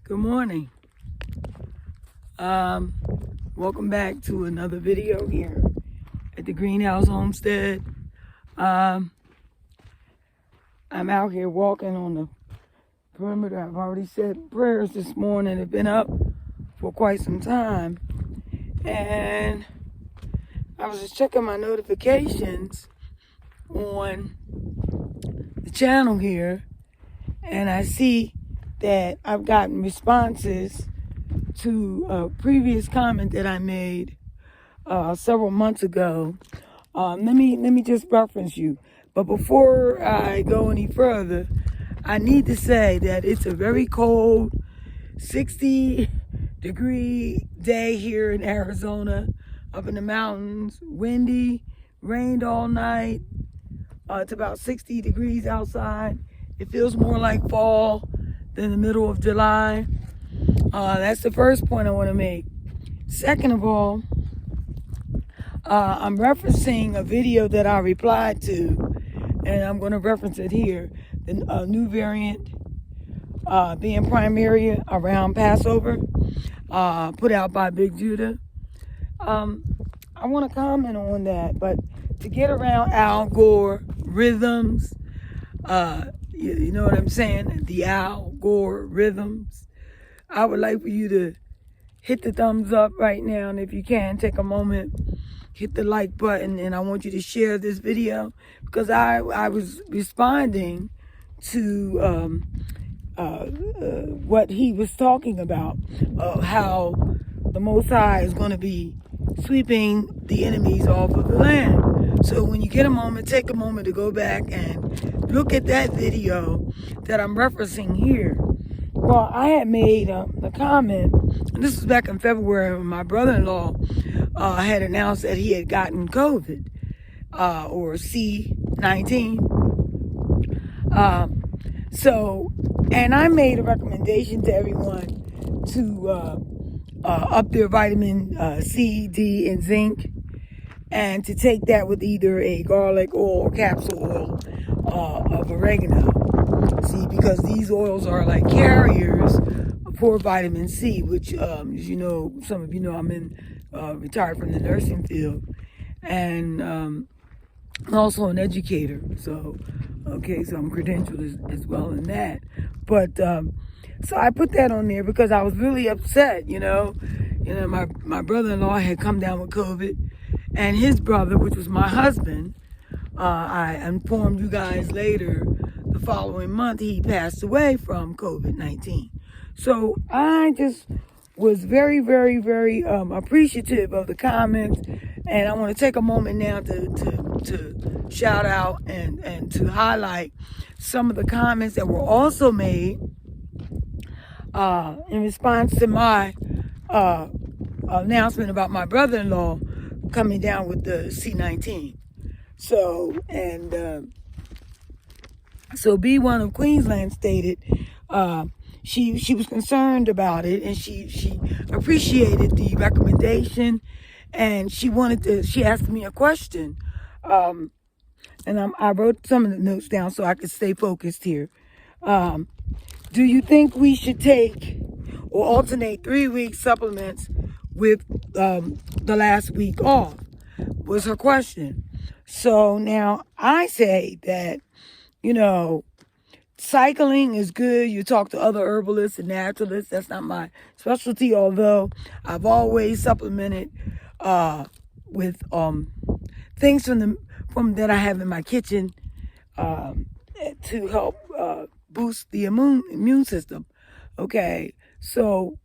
Good morning. Welcome back to another video here at the Greenhouse Homestead. I'm out here walking on the perimeter. I've already said prayers this morning. I've been up for quite some time. And I was just checking my notifications on the channel here. And I see that I've gotten responses to a previous comment that I made several months ago. Let me just reference you. But before I go any further, I need to say that it's a very cold 60-degree day here in Arizona, up in the mountains, windy, rained all night. It's about 60 degrees outside. It feels more like fall than the middle of July. That's the first point I want to make. Second of all, I'm referencing a video that I replied to, and I'm going to reference it here. The new variant being primary around Passover, put out by Big Judah. I want to comment on that, but to get around algorithms, you know what I'm saying? The algorithms. I would like for you to hit the thumbs up right now, and if you can, take a moment, hit the like button, and I want you to share this video because I was responding to what he was talking about, how the Most High is going to be sweeping the enemies off of the land. So when you get a moment, take a moment to go back and look at that video that I'm referencing here. Well, I had made the comment, and this was back in February when my brother-in-law had announced that he had gotten COVID, or C-19. And I made a recommendation to everyone to up their vitamin C, D, and zinc, and to take that with either a garlic oil or capsule oil of oregano. See, because these oils are like carriers for vitamin C, which, as you know, some of you know, I'm retired from the nursing field, and I'm also an educator. So, okay, so I'm credentialed as well in that. But so I put that on there because I was really upset. My brother-in-law had come down with COVID, and his brother, which was my husband, I informed you guys later, the following month, he passed away from COVID-19. So I just was very, very, very appreciative of the comments, and I want to take a moment now to shout out and to highlight some of the comments that were also made in response to my announcement about my brother-in-law coming down with the C-19. So B1 of Queensland stated she was concerned about it, and she appreciated the recommendation, and she asked me a question, and I wrote some of the notes down so I could stay focused here. Do you think we should take or alternate 3-week supplements with the last week off? Was her question. So now I say that, cycling is good. You talk to other herbalists and naturalists. That's not my specialty, although I've always supplemented with things from that I have in my kitchen to help boost the immune system. Okay, so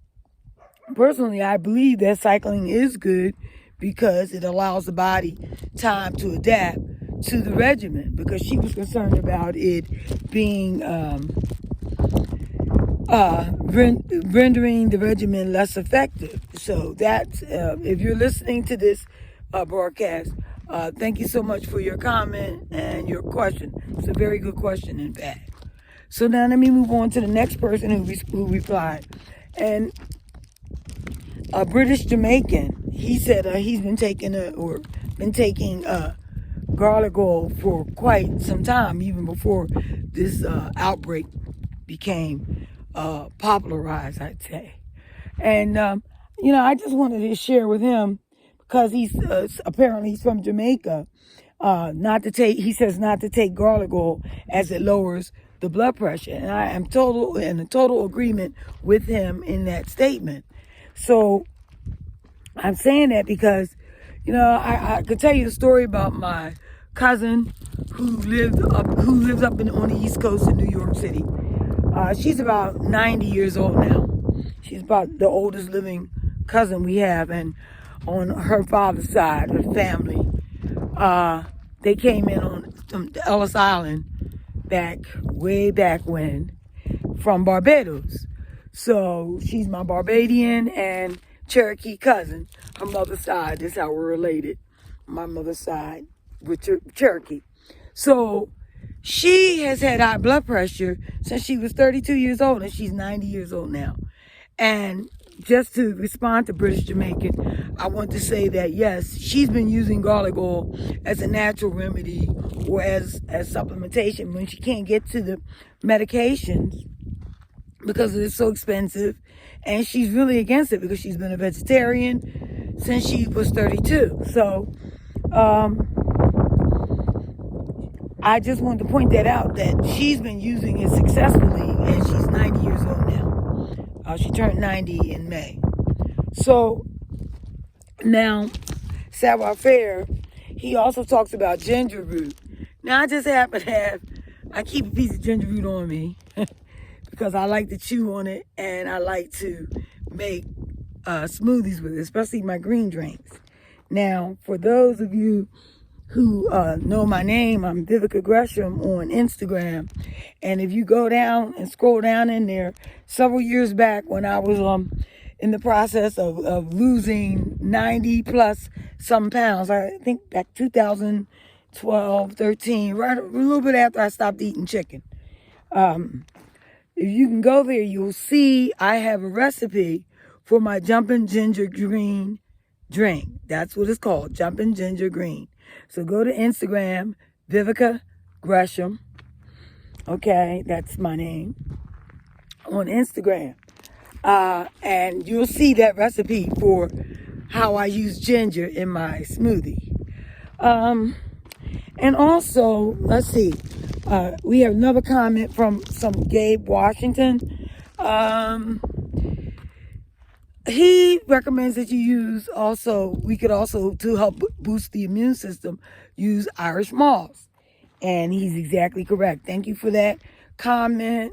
personally, I believe that cycling is good because it allows the body time to adapt to the regimen, because she was concerned about it being rendering the regimen less effective. So that's, if you're listening to this broadcast, thank you so much for your comment and your question. It's a very good question, in fact. So now let me move on to the next person who replied. And a British Jamaican, he said he's been taking garlic oil for quite some time, even before this outbreak became popularized, I'd say. And, I just wanted to share with him because he's apparently he's from Jamaica. He says not to take garlic oil as it lowers the blood pressure. And I am in total agreement with him in that statement. So I'm saying that because, I could tell you a story about my cousin who lives up on the East Coast in New York City. She's about 90 years old now. She's about the oldest living cousin we have, and on her father's side of the family, they came in on Ellis Island way back when, from Barbados. So she's my Barbadian and Cherokee cousin. Her mother's side, that's how we're related. My mother's side with Cherokee. So she has had high blood pressure since she was 32 years old, and she's 90 years old now. And just to respond to British Jamaican, I want to say that yes, she's been using garlic oil as a natural remedy or as supplementation when she can't get to the medications because it's so expensive. And she's really against it because she's been a vegetarian since she was 32. So I just wanted to point that out, that she's been using it successfully, and she's 90 years old now. She turned 90 in May. So now, Savoir Faire, he also talks about ginger root. Now, I just happen to I keep a piece of ginger root on me because I like to chew on it, and I like to make smoothies with it, especially my green drinks. Now, for those of you who know my name, I'm Vivica Gresham on Instagram. And if you go down and scroll down in there, several years back when I was in the process of losing 90 plus some pounds, I think back 2012, 13, right a little bit after I stopped eating chicken. If you can go there, you'll see I have a recipe for my jumping ginger green drink. That's what it's called, jumping ginger green. So go to Instagram, Vivica Gresham. Okay, that's my name on Instagram. And you'll see that recipe for how I use ginger in my smoothie. And also, let's see, we have another comment from some Gabe Washington. He recommends that you use we could also, to help boost the immune system, use Irish moss. And he's exactly correct. Thank you for that comment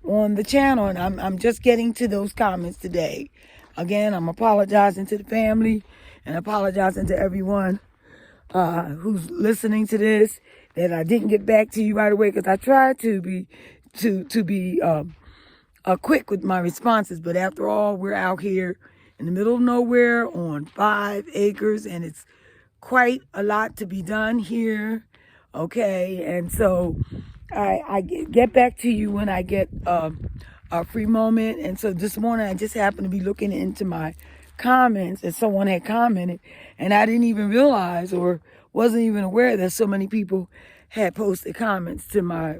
on the channel. And I'm just getting to those comments today. Again, I'm apologizing to the family and apologizing to everyone who's listening to this, that I didn't get back to you right away, because I tried to be quick with my responses. But after all, we're out here in the middle of nowhere on 5 acres, and it's quite a lot to be done here. Okay, and so I get back to you when I get a free moment. And so this morning I just happened to be looking into my comments, and someone had commented, and I didn't even realize or wasn't even aware that so many people had posted comments to my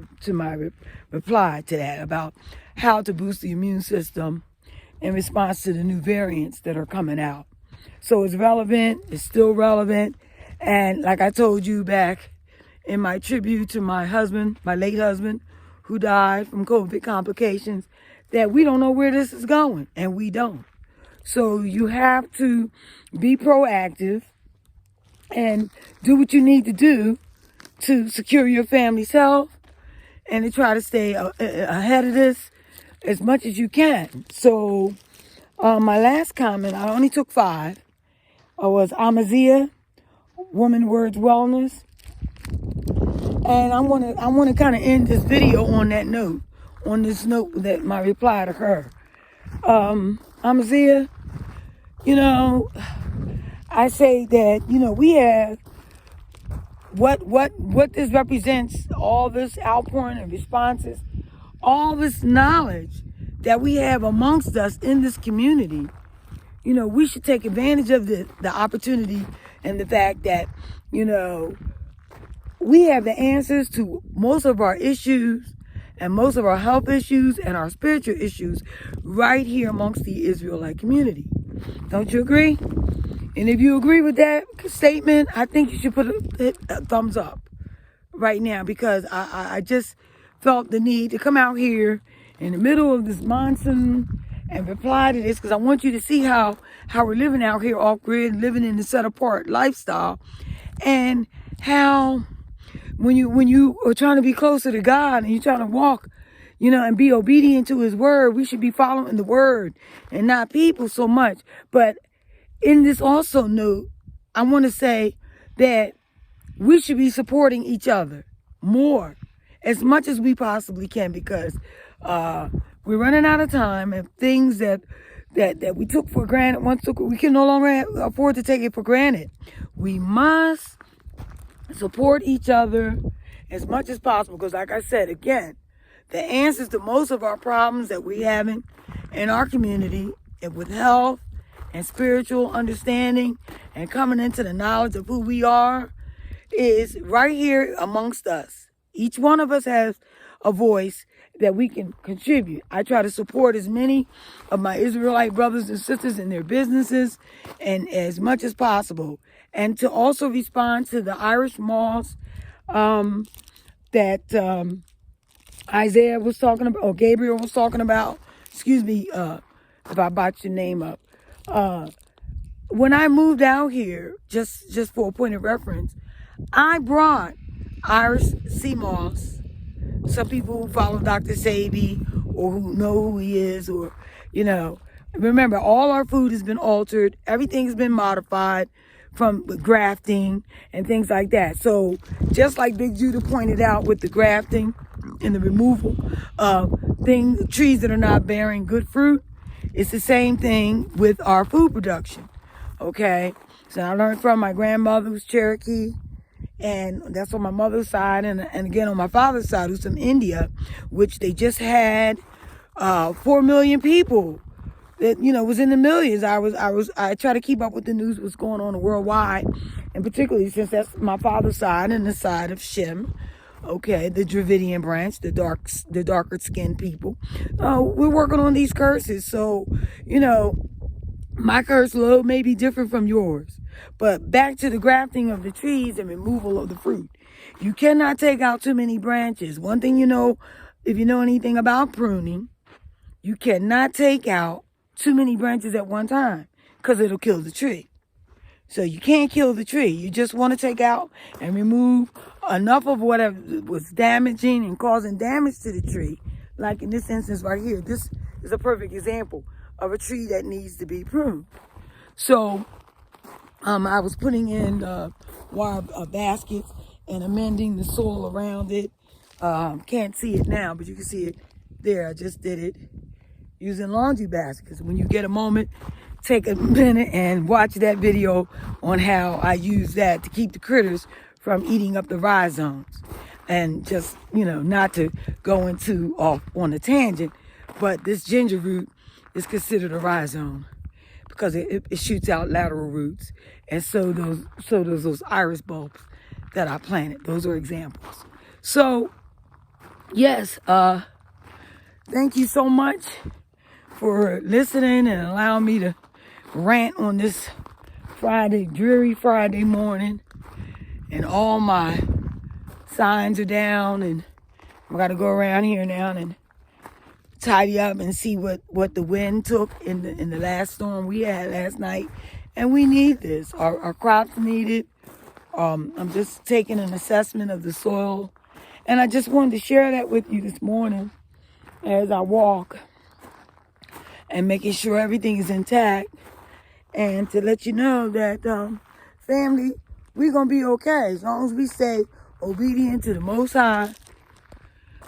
reply to that about how to boost the immune system in response to the new variants that are coming out. So it's relevant, it's still relevant. And like I told you back in my tribute to my husband, my late husband, who died from COVID complications, that we don't know where this is going, and we don't. So you have to be proactive and do what you need to do to secure your family's health and to try to stay ahead of this as much as you can. So my last comment, I only took 5, was Amazia, Woman Words Wellness. And I want to kind of end this video on that note, that my reply to her. Amazia, I say that, we have what this represents, all this outpouring of responses, all this knowledge that we have amongst us in this community. We should take advantage of the opportunity and the fact that, we have the answers to most of our issues, and most of our health issues and our spiritual issues right here amongst the Israelite community. Don't you agree? And if you agree with that statement, I think you should put a thumbs up right now, because I just felt the need to come out here in the middle of this monsoon and reply to this, because I want you to see how we're living out here off grid, living in the set apart lifestyle, and how when you are trying to be closer to God and you're trying to walk, and be obedient to his word, we should be following the word and not people so much. But in this also note, I want to say that we should be supporting each other more, as much as we possibly can, because we're running out of time, and things that we took for granted we can no longer afford to take it for granted. We must support each other as much as possible, because like I said, again, the answers to most of our problems that we have in our community, and with health and spiritual understanding and coming into the knowledge of who we are, is right here amongst us. Each one of us has a voice that we can contribute. I try to support as many of my Israelite brothers and sisters in their businesses and as much as possible. And to also respond to the Irish malls that Isaiah was talking about, or Gabriel was talking about. Excuse me if I botched your name up. When I moved out here, just for a point of reference, I brought Irish sea moss. Some people who follow Dr. Sabi or who know who he is, or, remember, all our food has been altered. Everything's been modified from grafting and things like that. So just like Big Judah pointed out with the grafting and the removal of trees that are not bearing good fruit, it's the same thing with our food production. Okay? So I learned from my grandmother, who's Cherokee, and that's on my mother's side, and again on my father's side, who's from India, which they just had 4 million people that was in the millions. I try to keep up with the news, what's going on worldwide, and particularly since that's my father's side and the side of Shem, okay, the Dravidian branch, the darker skinned people. We're working on these curses, so my curse load may be different from yours. But back to the grafting of the trees and removal of the fruit. You cannot take out too many branches. One thing if you know anything about pruning, you cannot take out too many branches at one time, because it'll kill the tree. So you can't kill the tree. You just want to take out and remove enough of whatever was damaging and causing damage to the tree. Like in this instance right here, this is a perfect example of a tree that needs to be pruned. So I was putting in wire baskets and amending the soil around it. Can't see it now, but you can see it there. I just did it using laundry baskets. When you get a moment, take a minute and watch that video on how I use that to keep the critters from eating up the rhizomes. And just, not to go off on a tangent, but this ginger root is considered a rhizome because it shoots out lateral roots. And so does those iris bulbs that I planted. Those are examples. So, yes, thank you so much for listening and allowing me to rant on this dreary Friday morning. And all my signs are down, and I got to go around here now and tidy up and see what the wind took in the last storm we had last night. And we need this. Our crops need it. I'm just taking an assessment of the soil, and I just wanted to share that with you this morning as I walk and making sure everything is intact, and to let you know that family, we're going to be okay as long as we stay obedient to the Most High,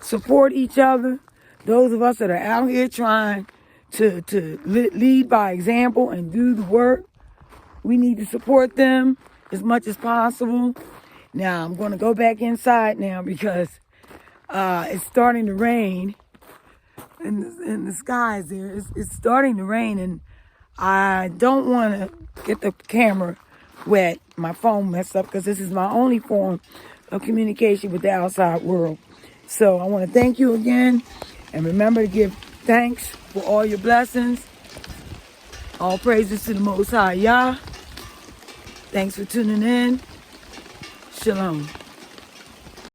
support each other. Those of us that are out here trying to lead by example and do the work, we need to support them as much as possible. Now, I'm going to go back inside now because it's starting to rain in the skies there. It's starting to rain, and I don't want to get the camera wet, my phone messed up, because this is my only form of communication with the outside world. So I want to thank you again. And remember to give thanks for all your blessings. All praises to the Most High Yah. Thanks for tuning in. Shalom.